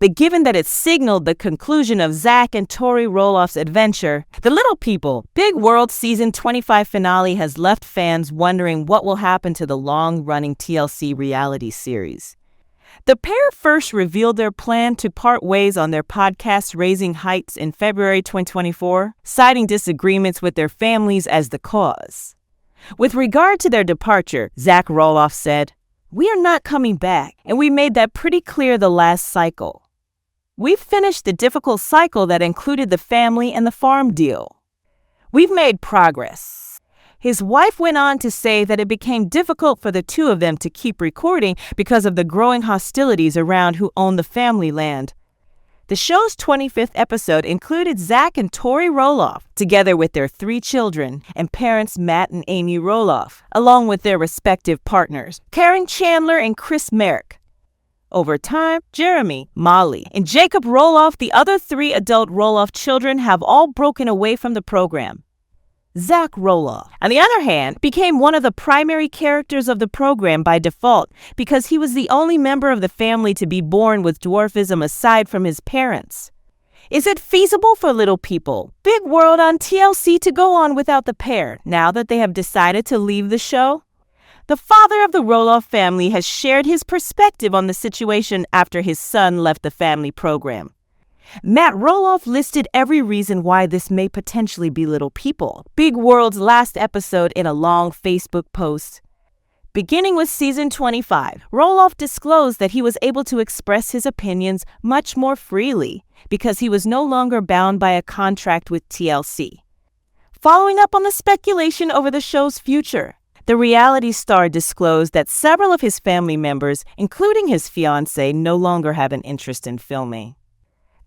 But given that it signaled the conclusion of Zach and Tori Roloff's adventure, The Little People, Big World Season 25 finale has left fans wondering what will happen to the long-running TLC reality series. The pair first revealed their plan to part ways on their podcast Raising Heights in February 2024, citing disagreements with their families as the cause. With regard to their departure, Zach Roloff said, "We are not coming back, and we made that pretty clear the last cycle. We've finished the difficult cycle that included the family and the farm deal. We've made progress." His wife went on to say that it became difficult for the two of them to keep recording because of the growing hostilities around who owned the family land. The show's 25th episode included Zach and Tori Roloff, together with their 3 children, and parents Matt and Amy Roloff, along with their respective partners, Karen Chandler and Chris Marek. Over time, Jeremy, Molly, and Jacob Roloff, the other 3 adult Roloff children, have all broken away from the program. Zach Roloff, on the other hand, became one of the primary characters of the program by default because he was the only member of the family to be born with dwarfism aside from his parents. Is it feasible for Little People, Big World on TLC to go on without the pair now that they have decided to leave the show? The father of the Roloff family has shared his perspective on the situation after his son left the family program. Matt Roloff listed every reason why this may potentially be Little People, Big World's last episode, in a long Facebook post. Beginning with season 25, Roloff disclosed that he was able to express his opinions much more freely because he was no longer bound by a contract with TLC. Following up on the speculation over the show's future, the reality star disclosed that several of his family members, including his fiancée, no longer have an interest in filming.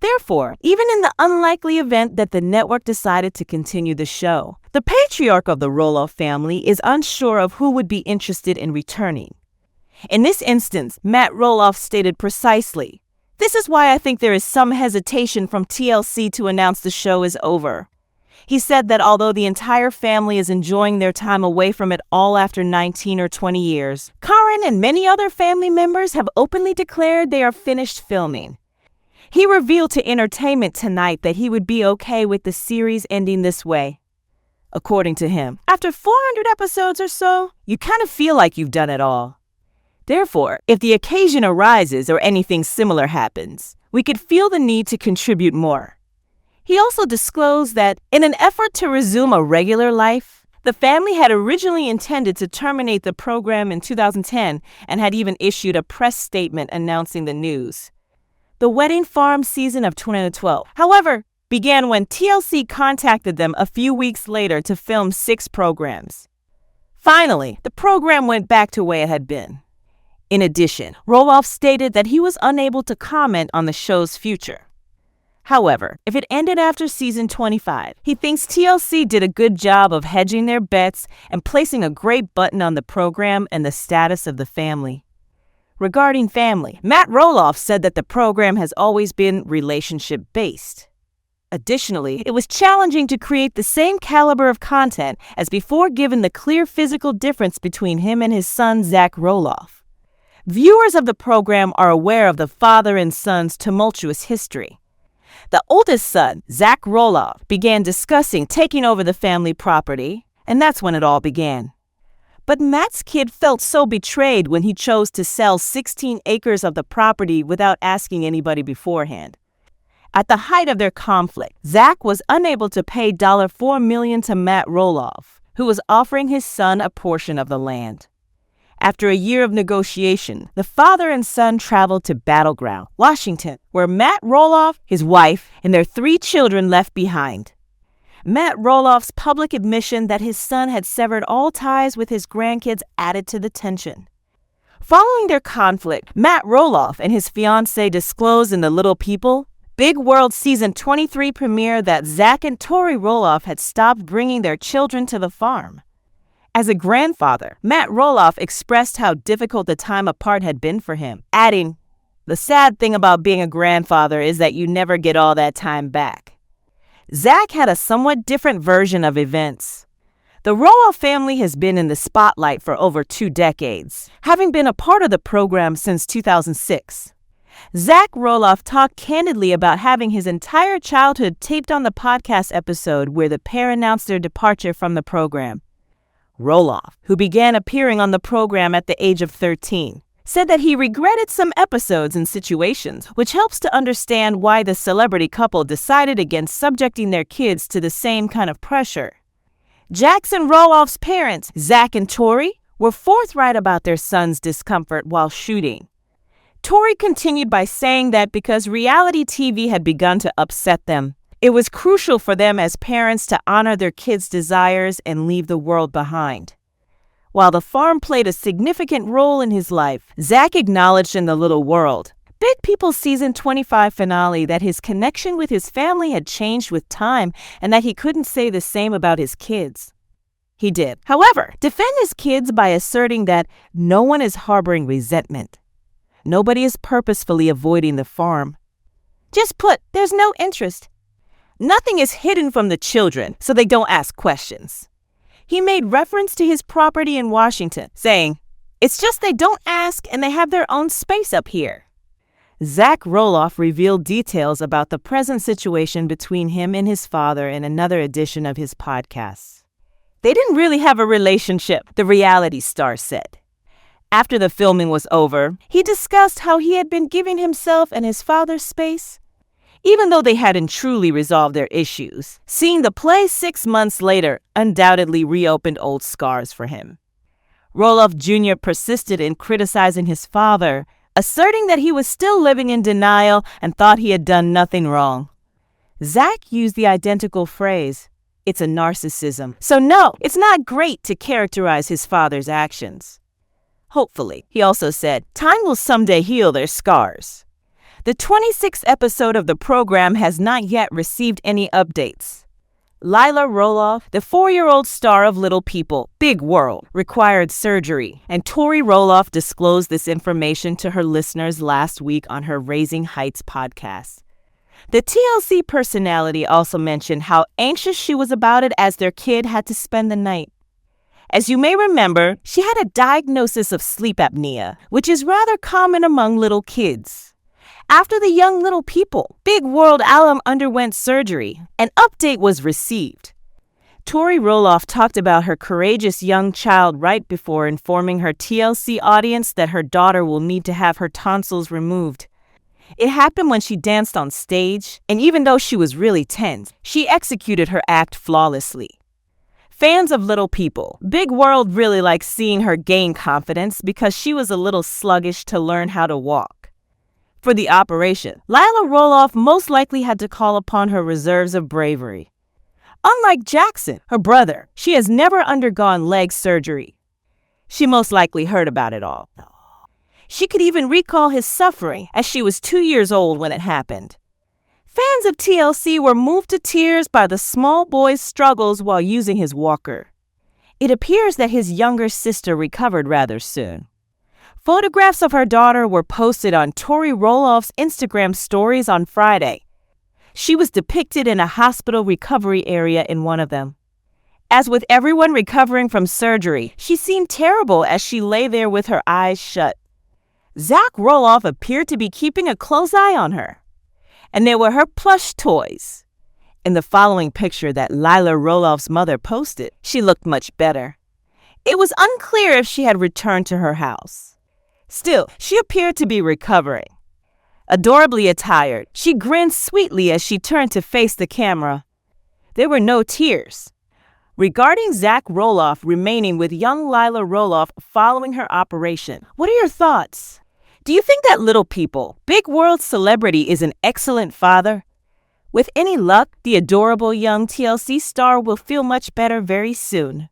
Therefore, even in the unlikely event that the network decided to continue the show, the patriarch of the Roloff family is unsure of who would be interested in returning. In this instance, Matt Roloff stated precisely, "This is why I think there is some hesitation from TLC to announce the show is over." He said that although the entire family is enjoying their time away from it all after 19 or 20 years, Karen and many other family members have openly declared they are finished filming. He revealed to Entertainment Tonight that he would be okay with the series ending this way. According to him, after 400 episodes or so, you kind of feel like you've done it all. Therefore, if the occasion arises or anything similar happens, we could feel the need to contribute more. He also disclosed that, in an effort to resume a regular life, the family had originally intended to terminate the program in 2010 and had even issued a press statement announcing the news. The Wedding Farm season of 2012, however, began when TLC contacted them a few weeks later to film 6 programs. Finally, the program went back to the way it had been. In addition, Roloff stated that he was unable to comment on the show's future. However, if it ended after season 25, he thinks TLC did a good job of hedging their bets and placing a great button on the program and the status of the family. Regarding family, Matt Roloff said that the program has always been relationship-based. Additionally, it was challenging to create the same caliber of content as before given the clear physical difference between him and his son Zach Roloff. Viewers of the program are aware of the father and son's tumultuous history. The oldest son, Zach Roloff, began discussing taking over the family property, and that's when it all began. But Matt's kid felt so betrayed when he chose to sell 16 acres of the property without asking anybody beforehand. At the height of their conflict, Zach was unable to pay $4 million to Matt Roloff, who was offering his son a portion of the land. After a year of negotiation, the father and son traveled to Battleground, Washington, where Matt Roloff, his wife, and their 3 children left behind. Matt Roloff's public admission that his son had severed all ties with his grandkids added to the tension. Following their conflict, Matt Roloff and his fiancée disclosed in The Little People, Big World Season 23 premiere that Zach and Tori Roloff had stopped bringing their children to the farm. As a grandfather, Matt Roloff expressed how difficult the time apart had been for him, adding, "The sad thing about being a grandfather is that you never get all that time back." Zach had a somewhat different version of events. The Roloff family has been in the spotlight for over 2 decades, having been a part of the program since 2006. Zach Roloff talked candidly about having his entire childhood taped on the podcast episode where the pair announced their departure from the program. Roloff, who began appearing on the program at the age of 13, said that he regretted some episodes and situations, which helps to understand why the celebrity couple decided against subjecting their kids to the same kind of pressure. Jackson Roloff's parents, Zach and Tori, were forthright about their son's discomfort while shooting. Tori continued by saying that because reality TV had begun to upset them, it was crucial for them as parents to honor their kids' desires and leave the world behind. While the farm played a significant role in his life, Zach acknowledged in The Little World, Big People Season 25 finale, that his connection with his family had changed with time and that he couldn't say the same about his kids. He did, however, defend his kids by asserting that no one is harboring resentment. Nobody is purposefully avoiding the farm. Just put, there's no interest. Nothing is hidden from the children, so they don't ask questions. He made reference to his property in Washington, saying, "It's just they don't ask and they have their own space up here." Zach Roloff revealed details about the present situation between him and his father in another edition of his podcast. They didn't really have a relationship, the reality star said. After the filming was over, he discussed how he had been giving himself and his father space, even though they hadn't truly resolved their issues. Seeing the play 6 months later undoubtedly reopened old scars for him. Roloff Jr. persisted in criticizing his father, asserting that he was still living in denial and thought he had done nothing wrong. Zach used the identical phrase, "It's a narcissism." So no, it's not great to characterize his father's actions. Hopefully, he also said, time will someday heal their scars. The 26th episode of the program has not yet received any updates. Lilah Roloff, the 4-year-old star of Little People, Big World, required surgery, and Tori Roloff disclosed this information to her listeners last week on her Raising Heights podcast. The TLC personality also mentioned how anxious she was about it as their kid had to spend the night. As you may remember, she had a diagnosis of sleep apnea, which is rather common among little kids. After the young Little People, Big World alum underwent surgery, an update was received. Tori Roloff talked about her courageous young child right before informing her TLC audience that her daughter will need to have her tonsils removed. It happened when she danced on stage, and even though she was really tense, she executed her act flawlessly. Fans of Little People, Big World really liked seeing her gain confidence because she was a little sluggish to learn how to walk. For the operation, Lilah Roloff most likely had to call upon her reserves of bravery. Unlike Jackson, her brother, she has never undergone leg surgery. She most likely heard about it all. She could even recall his suffering, as she was 2 years old when it happened. Fans of TLC were moved to tears by the small boy's struggles while using his walker. It appears that his younger sister recovered rather soon. Photographs of her daughter were posted on Tori Roloff's Instagram stories on Friday. She was depicted in a hospital recovery area in one of them. As with everyone recovering from surgery, she seemed terrible as she lay there with her eyes shut. Zach Roloff appeared to be keeping a close eye on her. And there were her plush toys. In the following picture that Lilah Roloff's mother posted, she looked much better. It was unclear if she had returned to her house. Still, she appeared to be recovering. Adorably attired, she grinned sweetly as she turned to face the camera. There were no tears. Regarding Zach Roloff remaining with young Lilah Roloff following her operation, what are your thoughts? Do you think that Little People, Big World celebrity, is an excellent father? With any luck, the adorable young TLC star will feel much better very soon.